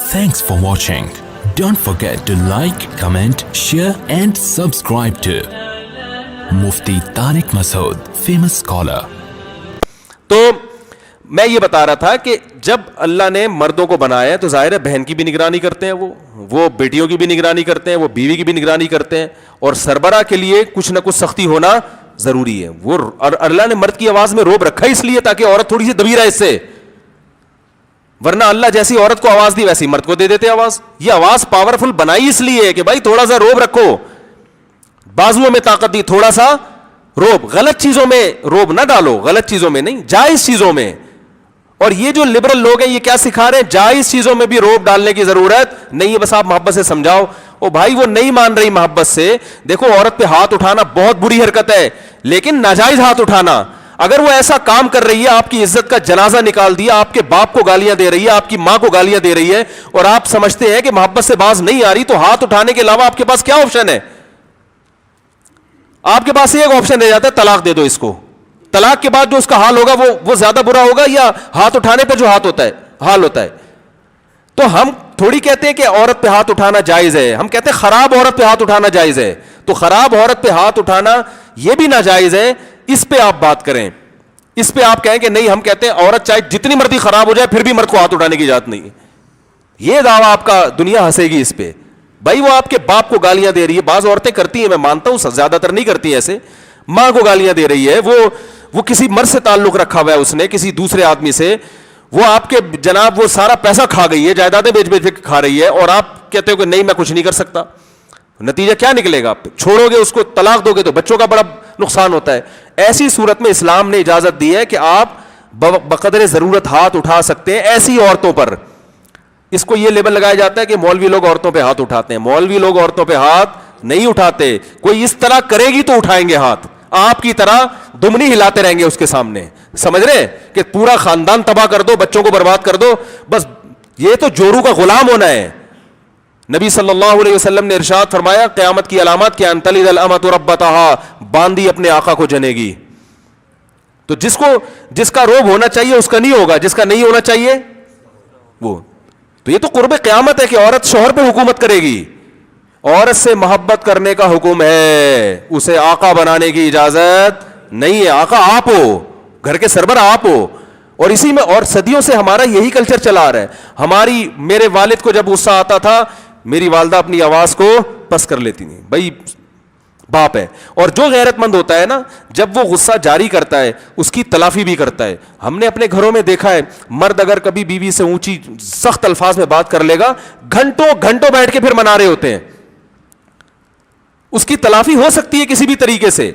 Thanks for watching. Don't forget to like, comment, share and subscribe to Mufti Tariq Masood, famous scholar. تو میں یہ بتا رہا تھا کہ جب اللہ نے مردوں کو بنایا تو ظاہر ہے بہن کی بھی نگرانی کرتے ہیں, وہ بیٹیوں کی بھی نگرانی کرتے ہیں, وہ بیوی کی بھی نگرانی کرتے ہیں, اور سربراہ کے لیے کچھ نہ کچھ سختی ہونا ضروری ہے. وہ اللہ نے مرد کی آواز میں روب رکھا اس لیے تاکہ عورت تھوڑی سی دبی رہے اس سے, ورنہ اللہ جیسی عورت کو آواز دی ویسی مرد کو دے دیتے آواز. یہ آواز پاورفل بنائی اس لیے کہ بھائی تھوڑا سا روب رکھو, بازوؤں میں طاقت دی, تھوڑا سا روب, غلط چیزوں میں روب نہ ڈالو, غلط چیزوں میں نہیں, جائز چیزوں میں. اور یہ جو لبرل لوگ ہیں یہ کیا سکھا رہے ہیں, جائز چیزوں میں بھی روب ڈالنے کی ضرورت نہیں ہے, بس آپ محبت سے سمجھاؤ. او بھائی وہ نہیں مان رہی محبت سے, دیکھو عورت پہ ہاتھ اٹھانا بہت بری حرکت ہے, لیکن ناجائز ہاتھ اٹھانا. اگر وہ ایسا کام کر رہی ہے, آپ کی عزت کا جنازہ نکال دیا, آپ کے باپ کو گالیاں دے رہی ہے, آپ کی ماں کو گالیاں دے رہی ہے, اور آپ سمجھتے ہیں کہ محبت سے باز نہیں آ رہی, تو ہاتھ اٹھانے کے علاوہ آپ کے پاس کیا آپشن ہے؟ آپ کے پاس ایک آپشن رہ جاتا ہے, طلاق دے دو اس کو. طلاق کے بعد جو اس کا حال ہوگا وہ زیادہ برا ہوگا یا ہاتھ اٹھانے پہ جو ہاتھ ہوتا ہے حال ہوتا ہے؟ تو ہم تھوڑی کہتے ہیں کہ عورت پہ ہاتھ اٹھانا جائز ہے, ہم کہتے ہیں خراب عورت پہ ہاتھ اٹھانا جائز ہے. تو خراب عورت پہ ہاتھ اٹھانا یہ بھی ناجائز ہے, اس پہ آپ بات کریں, اس پہ آپ کہیں کہ نہیں, ہم کہتے ہیں عورت چاہے جتنی مرضی خراب ہو جائے پھر بھی مرد کو ہاتھ اٹھانے کی اجازت نہیں. یہ دعویٰ آپ کا دنیا ہنسے گی اس پہ. بھائی وہ آپ کے باپ کو گالیاں دے رہی ہے, بعض عورتیں کرتی ہیں, میں مانتا ہوں زیادہ تر نہیں کرتی ایسے, ماں کو گالیاں دے رہی ہے, وہ کسی مرد سے تعلق رکھا ہوا ہے اس نے, کسی دوسرے آدمی سے, وہ آپ کے جناب وہ سارا پیسہ کھا گئی ہے, جائیدادیں بیچ بیچ کے کھا رہی ہے, اور آپ کہتے ہو کہ نہیں میں کچھ نہیں کر سکتا. نتیجہ کیا نکلے گا؟ چھوڑو گے اس کو, طلاق دو گے تو بچوں کا بڑا نقصان ہوتا ہے. ایسی صورت میں اسلام نے اجازت دی ہے کہ آپ بقدر ضرورت ہاتھ اٹھا سکتے ہیں ایسی عورتوں پر. اس کو یہ لیبل لگایا جاتا ہے کہ مولوی لوگ عورتوں پہ ہاتھ اٹھاتے ہیں. مولوی لوگ عورتوں پہ ہاتھ نہیں اٹھاتے, کوئی اس طرح کرے گی تو اٹھائیں گے ہاتھ, آپ کی طرح دمنی ہلاتے رہیں گے اس کے سامنے, سمجھ رہے کہ پورا خاندان تباہ کر دو, بچوں کو برباد کر دو, بس یہ تو جورو کا غلام ہونا ہے. نبی صلی اللہ علیہ وسلم نے ارشاد فرمایا قیامت کی علامات کیا, ان تلد الامۃ ربتہا, باندی اپنے آقا کو جنے گی. تو جس کا روب ہونا چاہیے اس کا نہیں ہوگا, جس کا نہیں ہونا چاہیے وہ. تو یہ تو قرب قیامت ہے کہ عورت شوہر پہ حکومت کرے گی. عورت سے محبت کرنے کا حکم ہے, اسے آقا بنانے کی اجازت نہیں ہے. آقا آپ ہو, گھر کے سربراہ آپ ہو. اور اسی میں اور صدیوں سے ہمارا یہی کلچر چلا آ رہا ہے. میرے والد کو جب غصہ آتا تھا, میری والدہ اپنی آواز کو پس کر لیتی نہیں, بھائی باپ ہے. اور جو غیرت مند ہوتا ہے نا, جب وہ غصہ جاری کرتا ہے اس کی تلافی بھی کرتا ہے. ہم نے اپنے گھروں میں دیکھا ہے, مرد اگر کبھی بیوی سے اونچی سخت الفاظ میں بات کر لے گا, گھنٹوں گھنٹوں بیٹھ کے پھر منا رہے ہوتے ہیں. اس کی تلافی ہو سکتی ہے کسی بھی طریقے سے,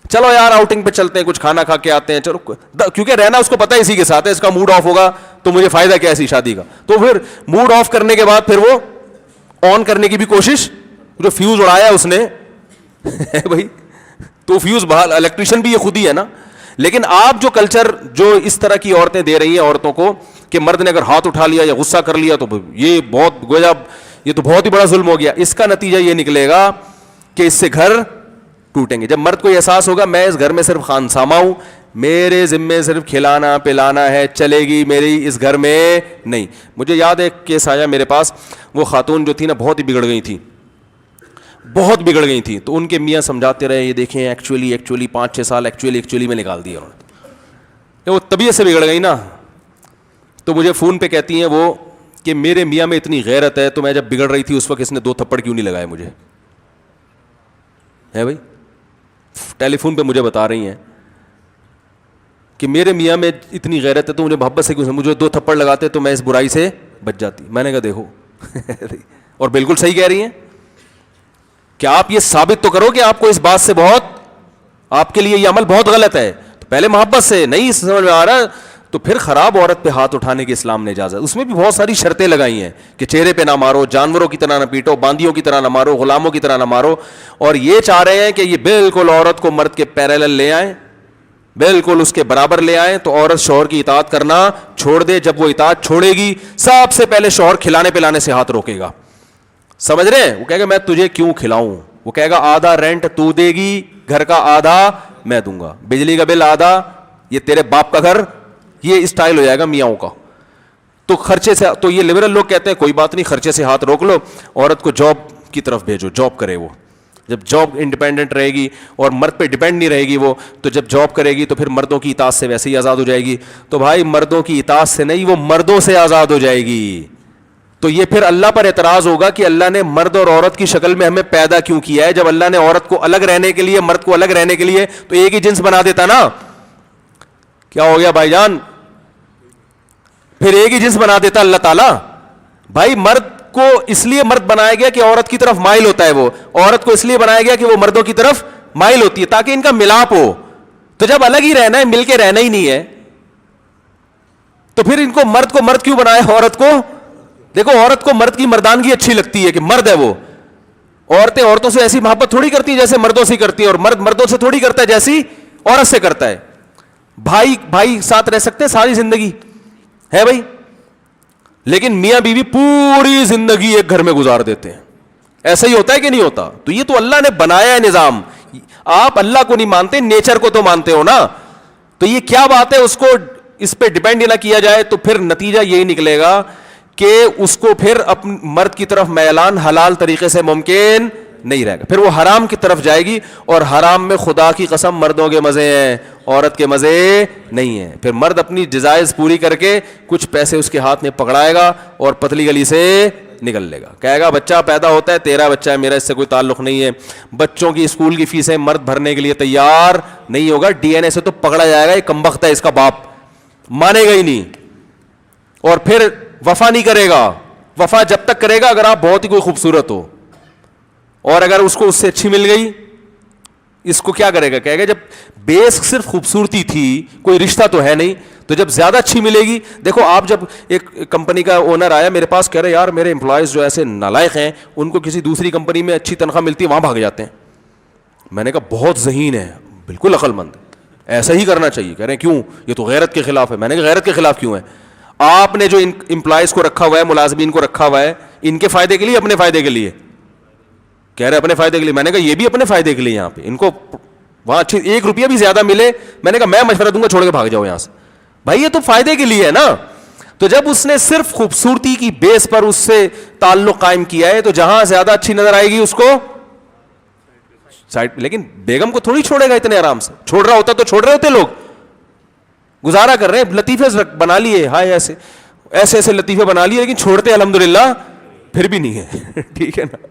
چلو یار آؤٹنگ پہ چلتے ہیں, کچھ کھانا کھا کے آتے ہیں, چلو, کیونکہ رہنا اس کو پتا ہے اسی کے ساتھ ہے, اس کا موڈ آف ہوگا تو مجھے فائدہ کیا ایسی شادی کا. تو پھر موڈ آف کرنے کے بعد پھر وہ آن کرنے کی بھی کوشش, جو فیوز اڑایا اس نے بھائی, تو فیوز بحال, الیکٹریشین بھی یہ خود ہی ہے نا. لیکن آپ جو کلچر جو اس طرح کی عورتیں دے رہی ہیں عورتوں کو کہ مرد نے اگر ہاتھ اٹھا لیا یا غصہ کر لیا تو یہ بہت گویا, یہ تو بہت ہی بڑا ظلم ہو گیا. اس کا نتیجہ یہ نکلے گا کہ اس سے گھر ٹوٹیں گے. جب مرد کو یہ احساس ہوگا میں اس گھر میں صرف خانسامہ ہوں, میرے ذمے صرف کھلانا پلانا ہے, چلے گی میری اس گھر میں نہیں. مجھے یاد ہے ایک کیس آیا میرے پاس, وہ خاتون جو تھی نا بہت ہی بگڑ گئی تھی, بہت بگڑ گئی تھی. تو ان کے میاں سمجھاتے رہے, یہ دیکھیں ایکچولی 5-6 سال ایکچولی میں نکال دیا انہوں نے. وہ طبیعت سے بگڑ گئی نا, تو مجھے فون پہ کہتی ہیں وہ کہ میرے میاں میں اتنی غیرت ہے, تو میں جب بگڑ رہی تھی اس وقت اس نے 2 تھپڑ کیوں نہیں لگائے مجھے, ہے بھائی. ٹیلی فون پہ مجھے بتا رہی ہیں کہ میرے میاں میں اتنی غیرت ہے تو مجھے محبت سے کیوں, مجھے 2 تھپڑ لگاتے تو میں اس برائی سے بچ جاتی. میں نے کہا دیکھو اور بالکل صحیح کہہ رہی ہیں کہ آپ یہ ثابت تو کرو کہ آپ کو اس بات سے بہت, آپ کے لیے یہ عمل بہت غلط ہے. تو پہلے محبت سے نہیں سمجھ میں آ رہا تو پھر خراب عورت پہ ہاتھ اٹھانے کی اسلام نے اجازت. اس میں بھی بہت ساری شرطیں لگائی ہیں کہ چہرے پہ نہ مارو, جانوروں کی طرح نہ پیٹو, باندیوں کی طرح نہ مارو, غلاموں کی طرح نہ مارو. اور یہ چاہ رہے ہیں کہ یہ بالکل عورت کو مرد کے پیرالل لے آئیں, بالکل اس کے برابر لے آئیں, تو عورت شوہر کی اطاعت کرنا چھوڑ دے. جب وہ اطاعت چھوڑے گی سب سے پہلے شوہر کھلانے پلانے سے ہاتھ روکے گا. سمجھ رہے ہیں؟ وہ کہے گا میں تجھے کیوں کھلاؤں, وہ کہے گا آدھا رینٹ تو دے گی, گھر کا آدھا میں دوں گا, بجلی کا بل آدھا, یہ تیرے باپ کا گھر, یہ اسٹائل ہو جائے گا میاں کا. تو خرچے سے, تو یہ لبرل لوگ کہتے ہیں کوئی بات نہیں, خرچے سے ہاتھ روک لو, عورت کو جاب کی طرف بھیجو, جاب کرے وہ. جب جاب انڈیپینڈنٹ رہے گی اور مرد پہ ڈیپینڈ نہیں رہے گی وہ, تو جب جاب کرے گی تو پھر مردوں کی اطاعت سے ویسے ہی آزاد ہو جائے گی. تو بھائی مردوں کی اطاعت سے نہیں, وہ مردوں سے آزاد ہو جائے گی. تو یہ پھر اللہ پر اعتراض ہوگا کہ اللہ نے مرد اور عورت کی شکل میں ہمیں پیدا کیوں کیا ہے, جب اللہ نے عورت کو الگ رہنے کے لیے, مرد کو الگ رہنے کے لیے تو ایک ہی جنس بنا دیتا نا. کیا ہو گیا بھائی جان, پھر ایک ہی جنس بنا دیتا اللہ تعالیٰ. بھائی مرد کو اس لیے مرد بنایا گیا کہ عورت کی طرف مائل ہوتا ہے, وہ عورت کو اس لیے بنایا گیا کہ وہ مردوں کی طرف مائل ہوتی ہے تاکہ ان کا ملاپ ہو. تو جب الگ ہی رہنا ہے, مل کے رہنا ہی نہیں ہے, تو پھر ان کو مرد کیوں بنایا عورت کو؟ دیکھو عورت کو مرد کی مردانگی اچھی لگتی ہے کہ مرد ہے وہ. عورتیں عورتوں سے ایسی محبت تھوڑی کرتی ہیں جیسے مردوں سے کرتی ہیں, اور مرد مردوں سے تھوڑی کرتا ہے جیسی عورت سے کرتا ہے. بھائی ساتھ رہ سکتے ہیں ساری زندگی ہے بھائی, لیکن میاں بیوی پوری زندگی ایک گھر میں گزار دیتے ہیں. ایسا ہی ہوتا ہے کہ نہیں ہوتا؟ تو یہ تو اللہ نے بنایا ہے نظام. آپ اللہ کو نہیں مانتے, نیچر کو تو مانتے ہو نا. تو یہ کیا بات ہے, اس کو اس پہ ڈیپینڈ نہ کیا جائے تو پھر نتیجہ یہی نکلے گا کہ اس کو پھر اپنے مرد کی طرف میلان حلال طریقے سے ممکن نہیں رہے گا, پھر وہ حرام کی طرف جائے گی. اور حرام میں خدا کی قسم مردوں کے مزے ہیں, عورت کے مزے نہیں ہیں. پھر مرد اپنی جزائز پوری کر کے کچھ پیسے اس کے ہاتھ میں پکڑائے گا اور پتلی گلی سے نکل لے گا, کہے گا بچہ پیدا ہوتا ہے, تیرا بچہ ہے, میرا اس سے کوئی تعلق نہیں ہے. بچوں کی اسکول کی فیسیں مرد بھرنے کے لیے تیار نہیں ہوگا, ڈی این اے سے تو پکڑا جائے گا, یہ کمبخت ہے اس کا باپ, مانے گا ہی نہیں. اور پھر وفا نہیں کرے گا. وفا جب تک کرے گا اگر آپ بہت ہی کوئی خوبصورت ہو, اور اگر اس کو اس سے اچھی مل گئی, اس کو کیا کرے گا, کہے گا جب بیس صرف خوبصورتی تھی, کوئی رشتہ تو ہے نہیں, تو جب زیادہ اچھی ملے گی. دیکھو آپ جب ایک کمپنی کا اونر آیا میرے پاس, کہہ رہے یار میرے امپلائیز جو ایسے نالائق ہیں, ان کو کسی دوسری کمپنی میں اچھی تنخواہ ملتی ہے وہاں بھاگ جاتے ہیں. میں نے کہا بہت ذہین ہے, بالکل عقل مند, ایسا ہی کرنا چاہیے. کہہ رہے ہیں کیوں, یہ تو غیرت کے خلاف ہے. میں نے کہا غیرت کے خلاف کیوں ہے؟ آپ نے جو امپلائیز کو رکھا ہوا ہے, ملازمین کو رکھا ہوا ہے, ان کے فائدے کے لیے, اپنے فائدے کے لیے؟ کہہ رہے اپنے فائدے کے لیے. میں نے کہا یہ بھی اپنے فائدے کے لیے, یہاں پہ ان کو وہاں اچھی 1 روپیہ بھی زیادہ ملے. میں نے کہا میں مشورہ دوں گا چھوڑ کے بھاگ جاؤ یہاں سے. بھائی یہ تو فائدے کے لیے ہے نا. تو جب اس نے صرف خوبصورتی کی بیس پر اس سے تعلق قائم کیا ہے, تو جہاں زیادہ اچھی نظر آئے گی اس کو سائڈ. لیکن بیگم کو تھوڑی چھوڑے گا اتنے آرام سے, چھوڑ رہا ہوتا تو چھوڑ رہے ہوتے لوگ, گزارا کر رہے ہیں, لطیفے بنا لیے, ہائے ایسے ایسے ایسے لطیفے بنا لیے, لیکن چھوڑتے الحمدللہ پھر بھی نہیں ہے. ٹھیک ہے نا,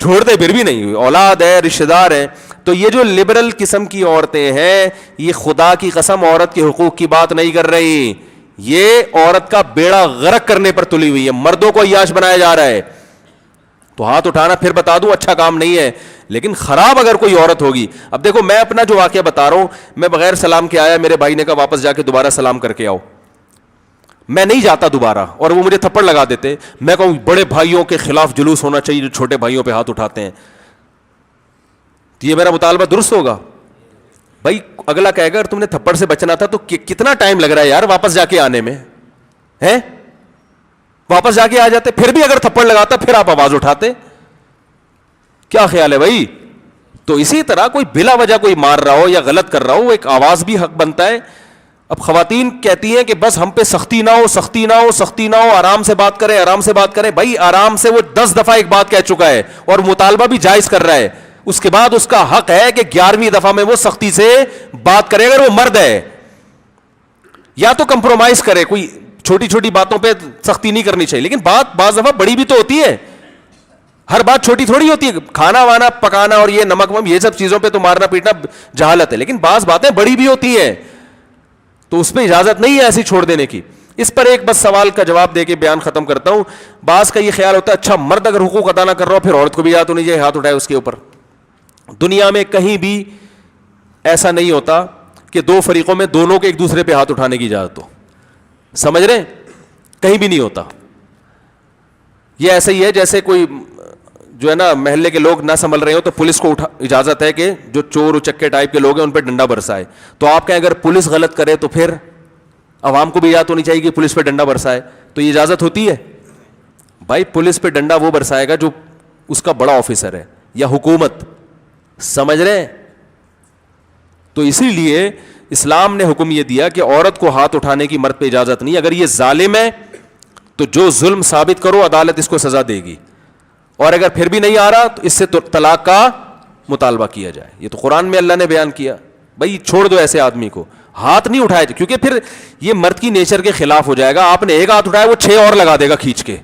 چھوڑتے پھر بھی نہیں, اولاد ہے, رشتہ دار ہیں. تو یہ جو لبرل قسم کی عورتیں ہیں, یہ خدا کی قسم عورت کے حقوق کی بات نہیں کر رہی, یہ عورت کا بیڑا غرق کرنے پر تلی ہوئی ہے, مردوں کو عیاش بنایا جا رہا ہے. تو ہاتھ اٹھانا پھر بتا دوں اچھا کام نہیں ہے, لیکن خراب اگر کوئی عورت ہوگی. اب دیکھو میں اپنا جو واقعہ بتا رہا ہوں, میں بغیر سلام کے آیا, میرے بھائی نے کہا واپس جا کے دوبارہ سلام کر کے آؤ. میں نہیں جاتا دوبارہ, اور وہ مجھے تھپڑ لگا دیتے. میں کہوں بڑے بھائیوں کے خلاف جلوس ہونا چاہیے جو چھوٹے بھائیوں پہ ہاتھ اٹھاتے ہیں. یہ میرا مطالبہ درست ہوگا؟ بھائی اگلا کہے گا تم نے تھپڑ سے بچنا تھا تو کتنا ٹائم لگ رہا ہے یار واپس جا کے آنے میں, ہے واپس جا کے آ جاتے. پھر بھی اگر تھپڑ لگاتا پھر آپ آواز اٹھاتے. کیا خیال ہے بھائی؟ تو اسی طرح کوئی بلا وجہ کوئی مار رہا ہو یا غلط کر رہا ہو, ایک آواز بھی حق بنتا ہے. اب خواتین کہتی ہیں کہ بس ہم پہ سختی نہ ہو, سختی نہ ہو, سختی نہ ہو, آرام سے بات کریں, آرام سے بات کریں. بھائی آرام سے وہ 10 دفعہ ایک بات کہہ چکا ہے اور مطالبہ بھی جائز کر رہا ہے, اس کے بعد اس کا حق ہے کہ 11ویں دفعہ میں وہ سختی سے بات کرے. اگر وہ مرد ہے یا تو کمپرومائز کرے, کوئی چھوٹی چھوٹی باتوں پہ سختی نہیں کرنی چاہیے, لیکن بات بعض دفعہ بڑی بھی تو ہوتی ہے, ہر بات چھوٹی تھوڑی ہوتی ہے. کھانا وانا پکانا اور یہ نمک وم یہ سب چیزوں پہ تو مارنا پیٹنا جہالت ہے, لیکن بعض باتیں بڑی بھی ہوتی ہیں, تو اس پہ اجازت نہیں ہے ایسی چھوڑ دینے کی. اس پر ایک بس سوال کا جواب دے کے بیان ختم کرتا ہوں. بعض کا یہ خیال ہوتا ہے اچھا مرد اگر حقوق ادا نہ کر رہا ہو پھر عورت کو بھی اجازت ہونی چاہیے ہاتھ اٹھائے اس کے اوپر. دنیا میں کہیں بھی ایسا نہیں ہوتا کہ 2 فریقوں میں دونوں کے ایک دوسرے پہ ہاتھ اٹھانے کی اجازت ہو, سمجھ رہے ہیں؟ کہیں بھی نہیں ہوتا. یہ ایسا ہی ہے جیسے کوئی جو ہے نا محلے کے لوگ نہ سنبھل رہے ہو تو پولیس کو اجازت ہے کہ جو چور اچکے ٹائپ کے لوگ ہیں ان پہ ڈنڈا برسائے. تو آپ کہیں اگر پولیس غلط کرے تو پھر عوام کو بھی اجازت ہونی چاہیے کہ پولیس پہ ڈنڈا برسائے. تو یہ اجازت ہوتی ہے؟ بھائی پولیس پہ ڈنڈا وہ برسائے گا جو اس کا بڑا آفیسر ہے یا حکومت, سمجھ رہے ہیں؟ تو اسی لیے اسلام نے حکم یہ دیا کہ عورت کو ہاتھ اٹھانے کی مرد پہ اجازت نہیں. اگر یہ ظالم ہے تو جو ظلم ثابت کرو عدالت اس کو سزا دے گی, اور اگر پھر بھی نہیں آ رہا تو اس سے طلاق کا مطالبہ کیا جائے. یہ تو قرآن میں اللہ نے بیان کیا. بھائی چھوڑ دو ایسے آدمی کو, ہاتھ نہیں اٹھائے, کیونکہ پھر یہ مرد کی نیچر کے خلاف ہو جائے گا. آپ نے ایک ہاتھ اٹھایا وہ 6 اور لگا دے گا کھینچ کے,